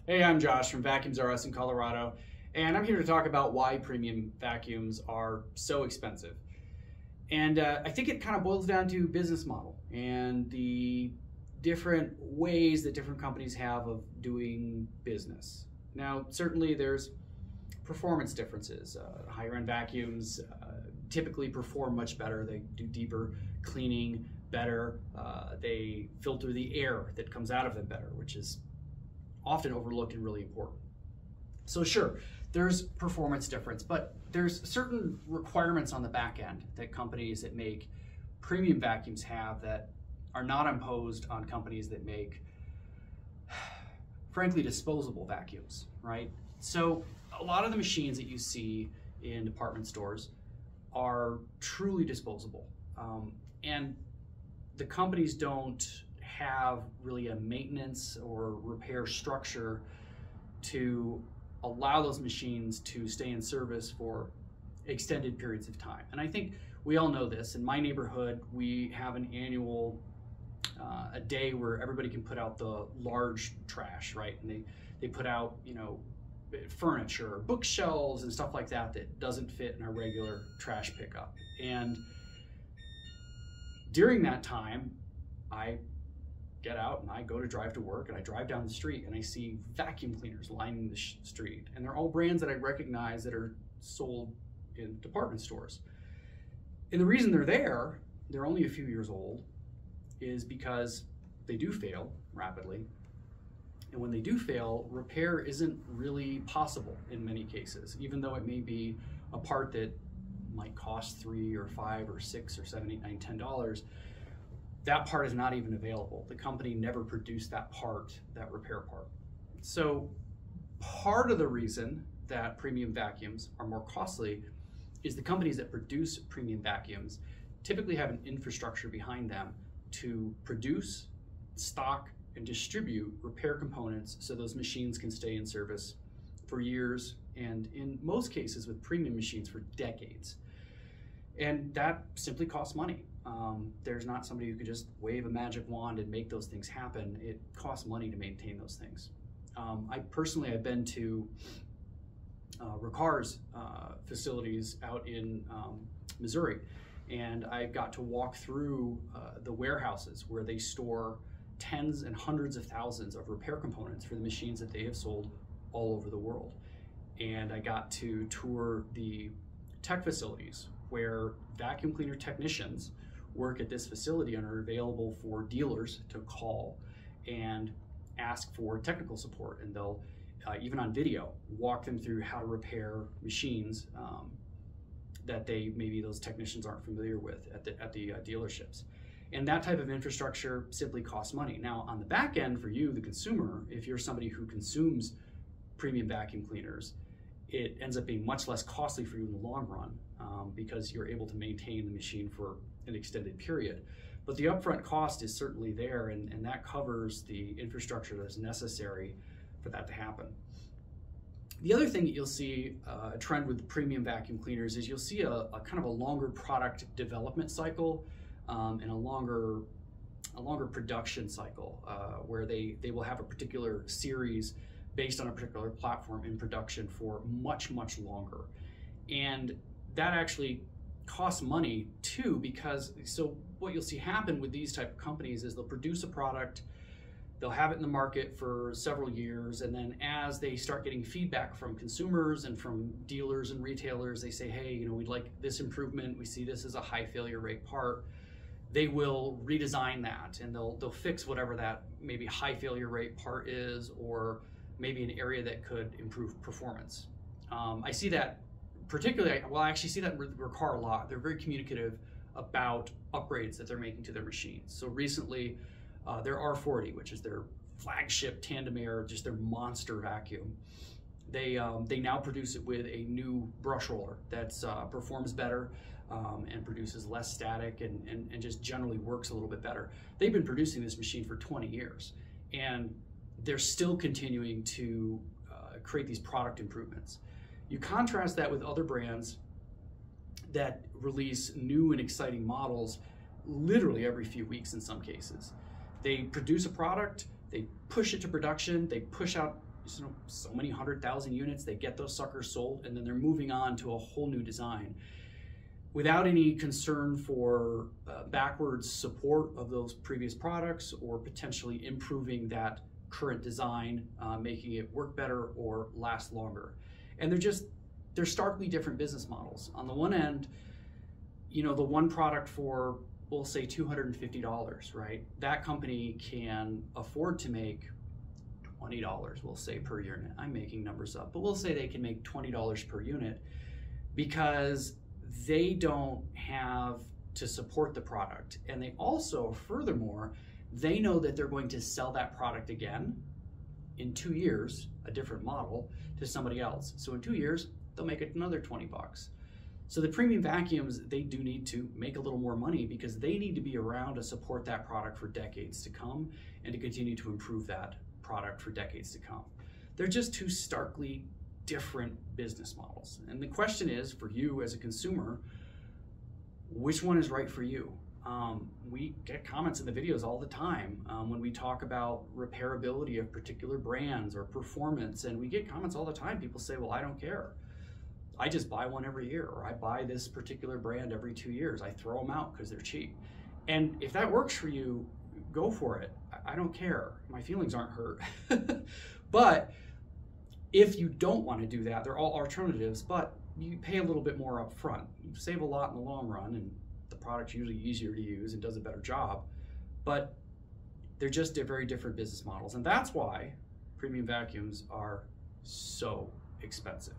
Hey, I'm Josh from Vacuums R Us in Colorado, and I'm here to talk about why premium vacuums are so expensive. And I think it kind of boils down to business model and the different ways that different companies have of doing business. Now, certainly there's performance differences. Higher end vacuums typically perform much better. They do deeper cleaning better. They filter the air that comes out of them better, which is often overlooked and really important. So sure, there's performance difference, but there's certain requirements on the back end that companies that make premium vacuums have that are not imposed on companies that make, frankly, disposable vacuums, right? So a lot of the machines that you see in department stores are truly disposable. And the companies don't have really a maintenance or repair structure to allow those machines to stay in service for extended periods of time. And I think we all know this. In my neighborhood, we have an annual a day where everybody can put out the large trash, right? And they put out, furniture, bookshelves and stuff like that that doesn't fit in our regular trash pickup. And during that time, I get out and I go to drive to work, and I drive down the street and I see vacuum cleaners lining the street, and they're all brands that I recognize that are sold in department stores. And the reason they're only a few years old, is because they do fail rapidly. And when they do fail, repair isn't really possible in many cases, even though it may be a part that might cost $3 or $5 or $6 or $7, $8, $9, $10. That part is not even available. The company never produced that part, that repair part. So part of the reason that premium vacuums are more costly is the companies that produce premium vacuums typically have an infrastructure behind them to produce, stock, and distribute repair components so those machines can stay in service for years, and in most cases with premium machines for decades. And that simply costs money. There's not somebody who could just wave a magic wand and make those things happen. It costs money to maintain those things. I've been to Ricar's facilities out in Missouri, and I got to walk through the warehouses where they store tens and hundreds of thousands of repair components for the machines that they have sold all over the world. And I got to tour the tech facilities where vacuum cleaner technicians work at this facility and are available for dealers to call and ask for technical support. And they'll, even on video, walk them through how to repair machines that maybe those technicians aren't familiar with at the dealerships. And that type of infrastructure simply costs money. Now, on the back end for you, the consumer, if you're somebody who consumes premium vacuum cleaners, it ends up being much less costly for you in the long run because you're able to maintain the machine for an extended period. But the upfront cost is certainly there, and that covers the infrastructure that's necessary for that to happen. The other thing that you'll see a trend with premium vacuum cleaners is you'll see a kind of a longer product development cycle and a longer production cycle where they will have a particular series based on a particular platform in production for much, much longer. And that actually costs money too, because so what you'll see happen with these type of companies is they'll produce a product, they'll have it in the market for several years, and then as they start getting feedback from consumers and from dealers and retailers, they say, hey, we'd like this improvement, we see this as a high failure rate part. They will redesign that, and they'll fix whatever that maybe high failure rate part is, or maybe an area that could improve performance. I see that particularly, I actually see that with Ricar a lot. They're very communicative about upgrades that they're making to their machines. So recently, their R40, which is their flagship tandem air, just their monster vacuum, they now produce it with a new brush roller that performs better and produces less static and just generally works a little bit better. They've been producing this machine for 20 years, and they're still continuing to create these product improvements. You contrast that with other brands that release new and exciting models literally every few weeks in some cases. They produce a product, they push it to production, they push out so many 100,000 units, they get those suckers sold, and then they're moving on to a whole new design without any concern for backwards support of those previous products or potentially improving that current design, making it work better or last longer. And they're starkly different business models. On the one end, the one product for, we'll say $250, right? That company can afford to make $20, we'll say, per unit. I'm making numbers up, but we'll say they can make $20 per unit because they don't have to support the product. And they also, furthermore, they know that they're going to sell that product again in 2 years, a different model, to somebody else. So in 2 years, they'll make it another 20 bucks. So the premium vacuums, they do need to make a little more money because they need to be around to support that product for decades to come and to continue to improve that product for decades to come. They're just two starkly different business models. And the question is, for you as a consumer, which one is right for you? We get comments in the videos all the time when we talk about repairability of particular brands or performance, and we get comments all the time. People say, well, I don't care. I just buy one every year, or I buy this particular brand every 2 years. I throw them out because they're cheap. And if that works for you, go for it. I don't care. My feelings aren't hurt. But if you don't want to do that, they're all alternatives, but you pay a little bit more up front. You save a lot in the long run, and the product's usually easier to use and does a better job, but they're just very different business models. And that's why premium vacuums are so expensive.